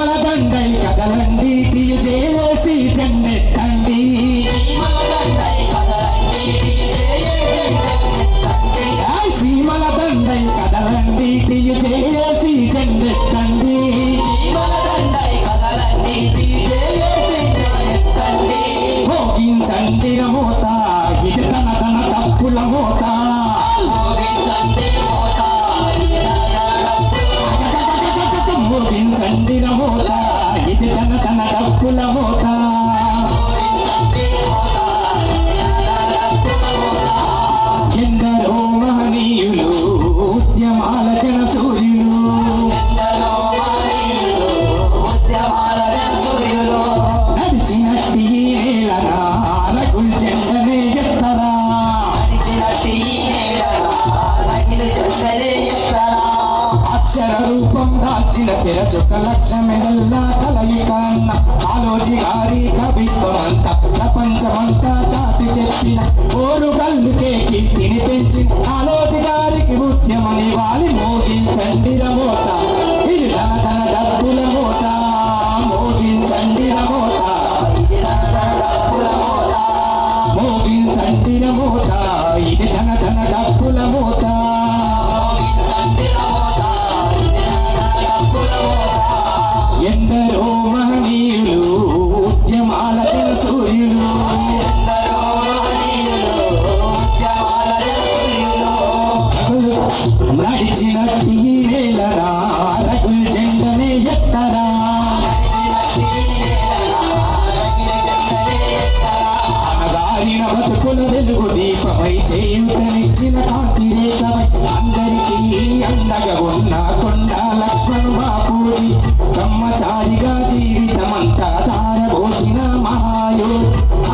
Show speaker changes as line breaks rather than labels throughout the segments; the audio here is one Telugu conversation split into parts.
చీమల దండై కదలండి తీయజేసి జెండెత్తండి చీమల దండై కదలండి తీయజేసి జెండెత్తండి మోగించండి మోత ఇది తన తన తప్పుల మోత మోగించండి మోత ఇది తన తన తప్పుల మోత ఎందరో మహనీయులు ఉద్యమాల జన సూర్యులు నడిచినట్టి నేలరా రగుల్ జెండనే ఎత్తరా అక్షర రూపం దాచిన శిర చుక్క లక్ష్యమెల్లా కలయిక అన్న ఆలోచి గారి కవిత్వమంతా ప్రపంచమంతా చాటి చెప్పిన ఓరు కళ్ళుకే కీర్తిని పెంచి ఆలోచి గారికి ఉద్యమని వాలి మోగించండి మోత ఇది తన తన డబ్బుల మోత మోగించండి మోత మోగించండి మోత ఇది తన తన డబ్బుల మోత ఎందరో మహనీయులు ఉద్యమాల సూర్యులు నడిచినట్టి నేలరా రగుల్ జెండనే ఎత్తరా అనగారిన బతుకుల వెలుగు దీపమై చేయుతనిచ్చిన కాంతి రేఖమై అందరికీ అండగా ఉన్న కొండ లక్ష్మణు బాపూజీ బ్రహ్మచారిగా జీవితమంతా ధారపోసిన మహాయో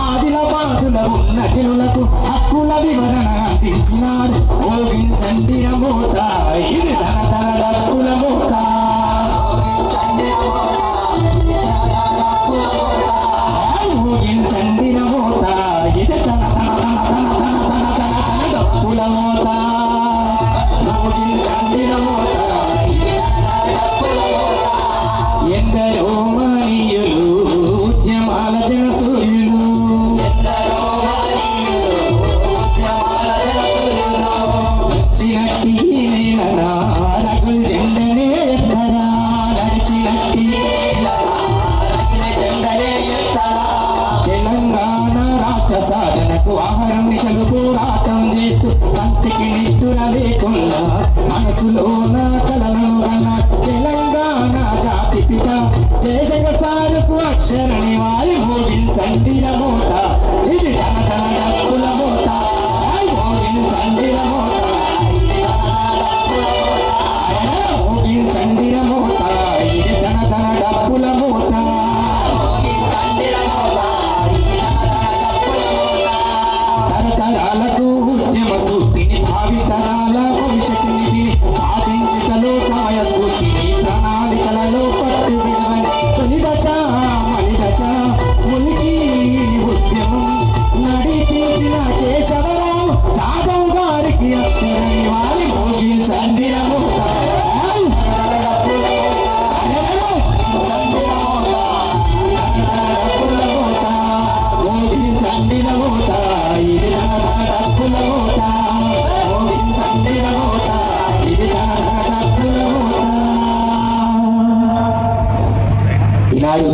ఆదిలాబాదుల ఉన్న జనులకు హక్కుల వివరణ అందించినాడు మోగించండి మోత ఇది తన తన డబ్బుల మోత మోగించండి మోత ఇది తన తన తన తన తన తన తన తన డబ్బుల మోత మోగించండి మోత ఎందరో మహనీయులు ఉద్యమాల జన సూర్యులు నడిచినట్టి నేలరా రగుల్ జెండనే ఎత్తరా నడిచినట్టి తెలంగాణ రాష్ట్ర సాధనకు ఆహారం నిశలు పోరాటం చేస్తూ కంటికి నిద్ర లేకుండా మనసులోన కలలను కన్నా తెలంగాణ జాతి పిత జయశంకర్కు అక్షరణి వారి మోగించండి మోత ఇది తన తన డబ్బుల మోత మోగించండి మోత మోగించండి మోత ఇది తన తన డబ్బుల మోత తరతరాలకు ఉద్యమ స్ఫూర్తిని భావితరాల భవిష్యత్తుని సాధించుటలో సమయ స్ఫూర్తిని ప్రణాళికలలో పట్టు విలువని తొలి దశ మలి దశ మునికి ఉద్యమం నడిపించిన కేశవరావు జాదవ్ గారికి అక్షరని వారి మోగించండి మోత మోగించండి మోత ఇది తన తన డబ్బుల మోత మోగించండి మోత ఇది తన తన డబ్బుల మోత ఈనాడు